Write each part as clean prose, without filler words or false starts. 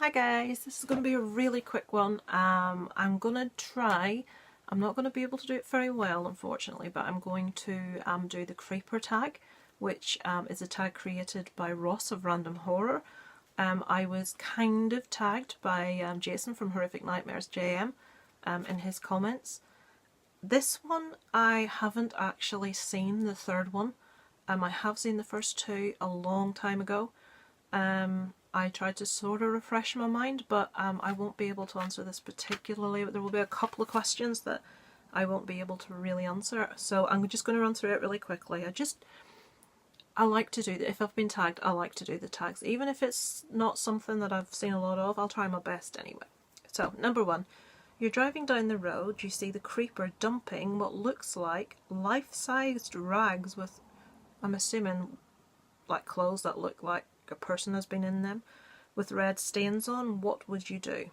Hi guys, this is going to be a really quick one. I'm not going to be able to do it very well unfortunately, but I'm going to do the creeper tag, which is a tag created by Ross of Random Horror. I was kind of tagged by Jason from Horrific Nightmares JM in his comments. This one I haven't actually seen the third one. I have seen the first two a long time ago. I tried to sort of refresh my mind, but I won't be able to answer this particularly. There will be a couple of questions that I won't be able to really answer, so I'm just going to run through it really quickly. I like to do that. If I've been tagged, I like to do the tags. Even if it's not something that I've seen a lot of, I'll try my best anyway. So, number one. You're driving down the road, you see the creeper dumping what looks like life-sized rags with, I'm assuming, like clothes that look like a person has been in them, with red stains on. What would you do?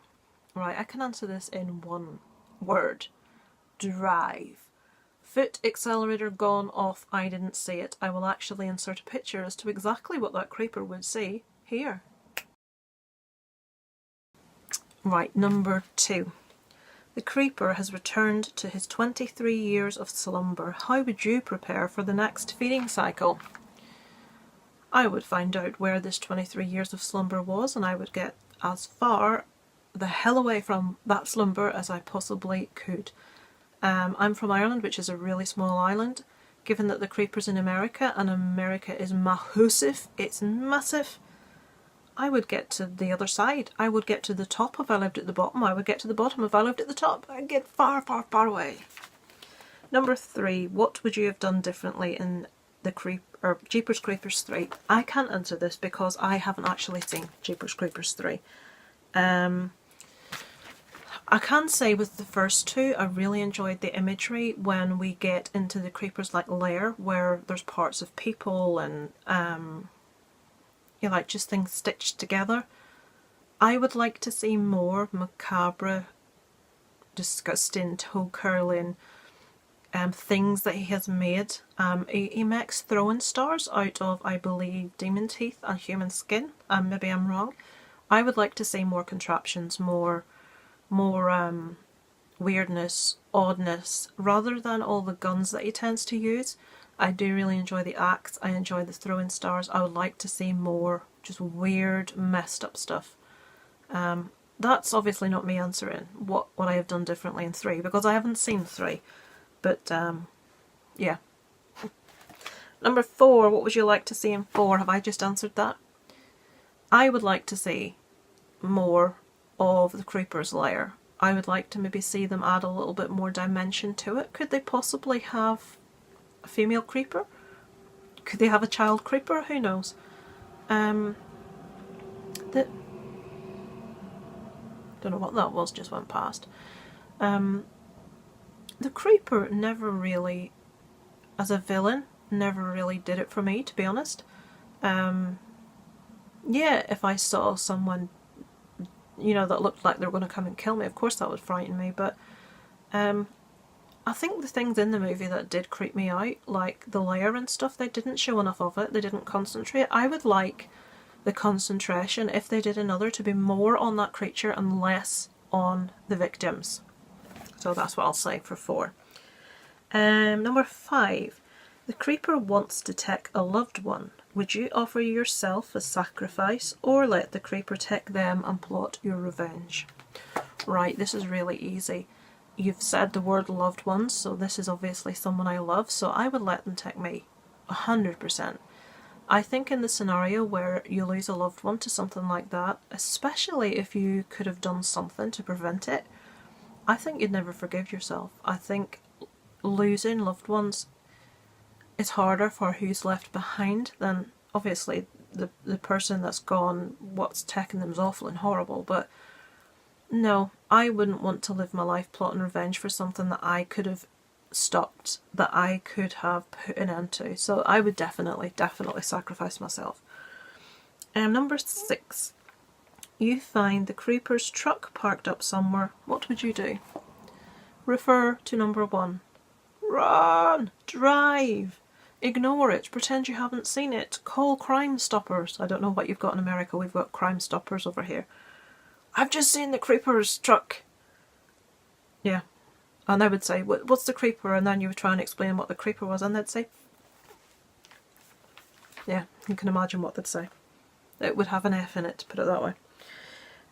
Right, I can answer this in one word. Drive. Foot accelerator gone off, I didn't see it. I will actually insert a picture as to exactly what that creeper would see here. Right, number two. The creeper has returned to his 23 years of slumber. How would you prepare for the next feeding cycle? I would find out where this 23 years of slumber was, and I would get as far the hell away from that slumber as I possibly could. I'm from Ireland, which is a really small island. Given that the creeper's in America, and America is massive, it's massive, I would get to the other side. I would get to the top if I lived at the bottom. I would get to the bottom if I lived at the top. I'd get far, far, far away. Number three, what would you have done differently in the Jeepers Creepers 3? I can't answer this because I haven't actually seen Jeepers Creepers 3. I can say with the first two, I really enjoyed the imagery when we get into the creepers like lair, where there's parts of people and like just things stitched together. I would like to see more macabre, disgusting, toe curling things that he has made. He makes throwing stars out of, I believe, demon teeth and human skin. Maybe I'm wrong. I would like to see more contraptions, more weirdness, oddness, rather than all the guns that he tends to use. I do really enjoy the axe, I enjoy the throwing stars. I would like to see more just weird, messed up stuff. That's obviously not me answering what I have done differently in 3, because I haven't seen 3. But, yeah. Number 4, what would you like to see in 4? Have I just answered that? I would like to see more of the creeper's lair. I would like to maybe see them add a little bit more dimension to it. Could they possibly have a female creeper? Could they have a child creeper? Who knows? Don't know what that was, just went past. The creeper never really, as a villain, never really did it for me, to be honest. Yeah, if I saw someone, that looked like they were going to come and kill me, of course that would frighten me, but I think the things in the movie that did creep me out, like the lair and stuff, they didn't show enough of it, they didn't concentrate. I would like the concentration, if they did another, to be more on that creature and less on the victims. So that's what I'll say for 4. Number 5. The creeper wants to take a loved one. Would you offer yourself as sacrifice, or let the creeper take them and plot your revenge? Right, this is really easy. You've said the word loved ones, so this is obviously someone I love, so I would let them take me. 100%. I think in the scenario where you lose a loved one to something like that, especially if you could have done something to prevent it, I think you'd never forgive yourself. I think losing loved ones is harder for who's left behind than, obviously, the person that's gone. What's taken them is awful and horrible, but no, I wouldn't want to live my life plotting revenge for something that I could have stopped, that I could have put an end to. So I would definitely sacrifice myself. Number 6. You find the creeper's truck parked up somewhere. What would you do? Refer to number 1. Run! Drive! Ignore it. Pretend you haven't seen it. Call Crime Stoppers. I don't know what you've got in America. We've got Crime Stoppers over here. I've just seen the creeper's truck. Yeah. And I would say, what's the creeper? And then you would try and explain what the creeper was, and they'd say, yeah, you can imagine what they'd say. It would have an F in it, to put it that way.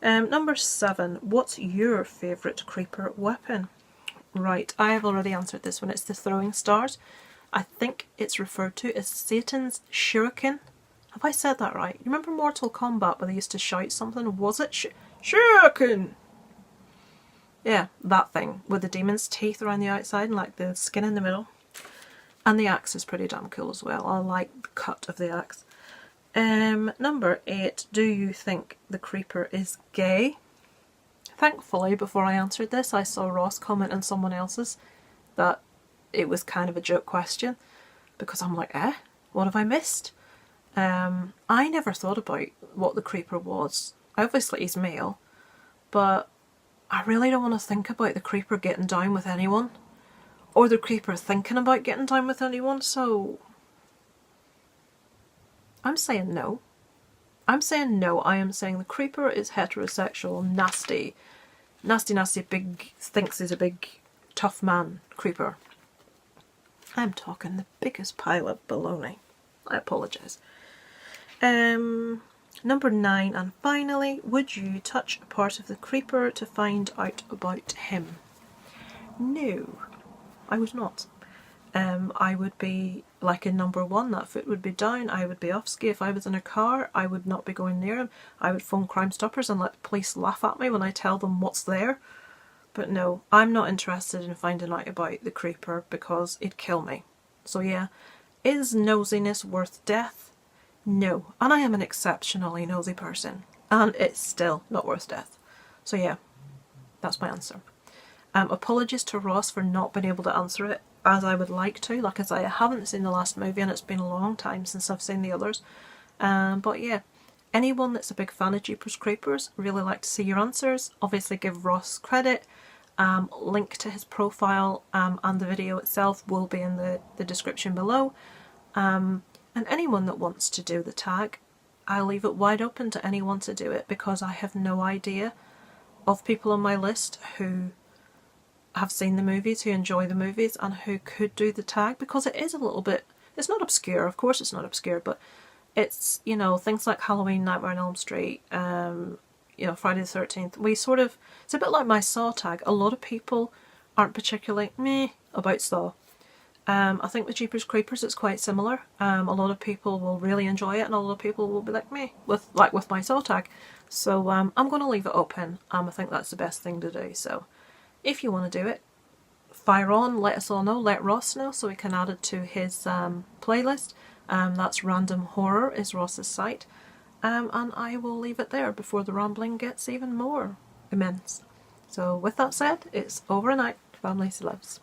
Number 7, what's your favourite creeper weapon? Right, I have already answered this one. It's the throwing stars. I think it's referred to as Satan's shuriken. Have I said that right? You remember Mortal Kombat where they used to shout something? Was it shuriken? Yeah, that thing with the demon's teeth around the outside and like the skin in the middle. And the axe is pretty damn cool as well. I like the cut of the axe. Number 8, do you think the creeper is gay? Thankfully, before I answered this, I saw Ross comment on someone else's that it was kind of a joke question, because I'm like, what have I missed? I never thought about what the creeper was. Obviously he's male, but I really don't want to think about the creeper getting down with anyone, or the creeper thinking about getting down with anyone, so I'm saying no. I'm saying no. I am saying the creeper is heterosexual, nasty, big, thinks he's a big, tough man creeper. I'm talking the biggest pile of baloney. I apologise. Number 9, and finally, would you touch a part of the creeper to find out about him? No, I would not. I would be like in number 1, that foot would be down, I would be off ski. If I was in a car, I would not be going near him. I would phone Crime Stoppers and let the police laugh at me when I tell them what's there. But no, I'm not interested in finding out about the creeper because it'd kill me. So yeah, is nosiness worth death? No, and I am an exceptionally nosy person, and it's still not worth death. So yeah, that's my answer. Apologies to Ross for not being able to answer it as I would like to. Like I say, I haven't seen the last movie and it's been a long time since I've seen the others. But yeah, anyone that's a big fan of Jeepers Creepers, really like to see your answers. Obviously give Ross credit. Link to his profile and the video itself will be in the description below. And anyone that wants to do the tag, I'll leave it wide open to anyone to do it, because I have no idea of people on my list who have seen the movies, who enjoy the movies, and who could do the tag, because it is a little bit, it's not obscure, of course it's not obscure, but it's, you know, things like Halloween, Nightmare on Elm Street, you know, Friday the 13th, we sort of, it's a bit like my Saw tag. A lot of people aren't particularly meh about Saw. I think with Jeepers Creepers it's quite similar. A lot of people will really enjoy it and a lot of people will be like me, with my Saw tag. So I'm going to leave it open. I think that's the best thing to do. So if you want to do it, fire on, let us all know, let Ross know so we can add it to his playlist. That's Random Horror is Ross's site. And I will leave it there before the rambling gets even more immense. So with that said, it's over and out. Family loves.